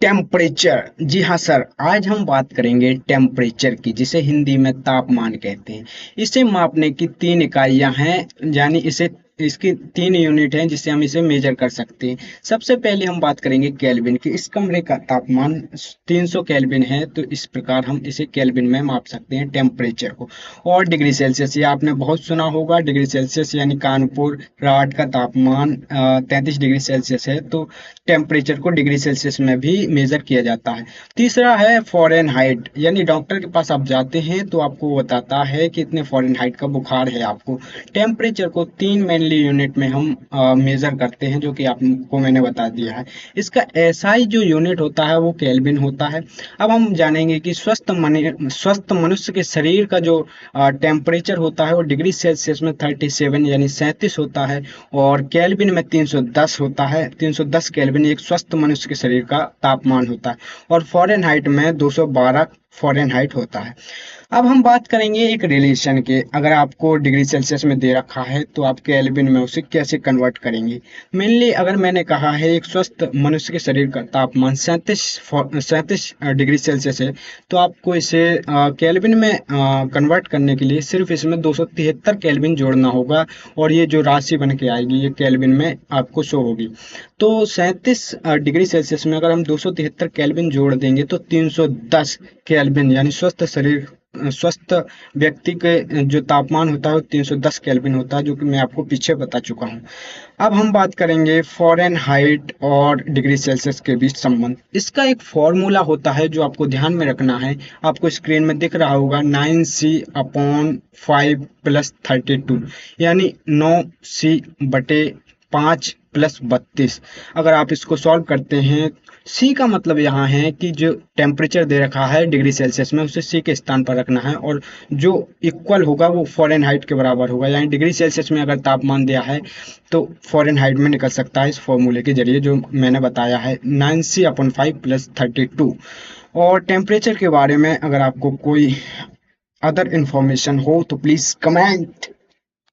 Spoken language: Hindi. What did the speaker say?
टेम्परेचर। जी हाँ सर, आज हम बात करेंगे टेम्परेचर की, जिसे हिंदी में तापमान कहते हैं। इसे मापने की तीन इकाइयां हैं, यानी इसे इसकी तीन यूनिट हैं जिससे हम इसे मेजर कर सकते हैं। सबसे पहले हम बात करेंगे केल्विन की। इस कमरे का तापमान 300 केल्विन है, तो इस प्रकार हम इसे केल्विन में माप सकते हैं टेम्परेचर को। और डिग्री सेल्सियस, ये आपने बहुत सुना होगा, डिग्री सेल्सियस यानी कानपुर राड का तापमान 33 डिग्री सेल्सियस है, तो टेम्परेचर को डिग्री सेल्सियस में भी मेजर किया जाता है। तीसरा है फ़ारेनहाइट, यानी डॉक्टर के पास आप जाते हैं तो आपको वो बताता है कि इतने फ़ारेनहाइट का बुखार है आपको। टेम्परेचर को तीन मेनली यूनिट में हम मेजर करते हैं, जो कि आपको मैंने बता दिया है। इसका एसआई जो यूनिट होता है वो केल्विन होता है। अब हम जानेंगे कि स्वस्थ मनुष्य के शरीर का जो टेम्परेचर होता है वो डिग्री सेल्सियस में 37 यानी 37 होता है, और केल्विन में 310 होता है। 310 केल्विन एक स्वस्थ मनुष्य के शरीर का तापमान होता है, और फ़ारेनहाइट में 212 फ़ारेनहाइट होता है। अब हम बात करेंगे एक रिलेशन के। अगर आपको डिग्री सेल्सियस में दे रखा है तो आप केल्विन में उसे कैसे कन्वर्ट करेंगे। मेनली अगर मैंने कहा है एक स्वस्थ मनुष्य के शरीर का तापमान 37 डिग्री सेल्सियस है, तो आपको इसे केल्विन में कन्वर्ट करने के लिए सिर्फ इसमें 273 केल्विन जोड़ना होगा, और ये जो राशि बन के आएगी ये केल्विन में आपको शो होगी। तो 37 डिग्री सेल्सियस में अगर हम 273 केल्विन जोड़ देंगे तो 310 केल्विन, यानी स्वस्थ व्यक्ति के जो तापमान होता है वो 310 केल्विन होता है, जो कि मैं आपको पीछे बता चुका हूँ। अब हम बात करेंगे फ़ारेनहाइट और डिग्री सेल्सियस के बीच संबंध। इसका एक फॉर्मूला होता है जो आपको ध्यान में रखना है। आपको स्क्रीन में दिख रहा होगा 9C/5 प्लस 32, यानी 9C/5 प्लस 32। अगर आप इसको सॉल्व करते हैं, सी का मतलब यहाँ है कि जो टेम्परेचर दे रखा है डिग्री सेल्सियस में उसे सी के स्थान पर रखना है, और जो इक्वल होगा वो फ़ारेनहाइट के बराबर होगा। यानी डिग्री सेल्सियस में अगर तापमान दिया है तो फ़ारेनहाइट में निकल सकता है इस फॉर्मूले के जरिए जो मैंने बताया है, 9C/5 प्लस 32। और टेम्परेचर के बारे में अगर आपको कोई अदर इंफॉर्मेशन हो तो प्लीज़ कमेंट।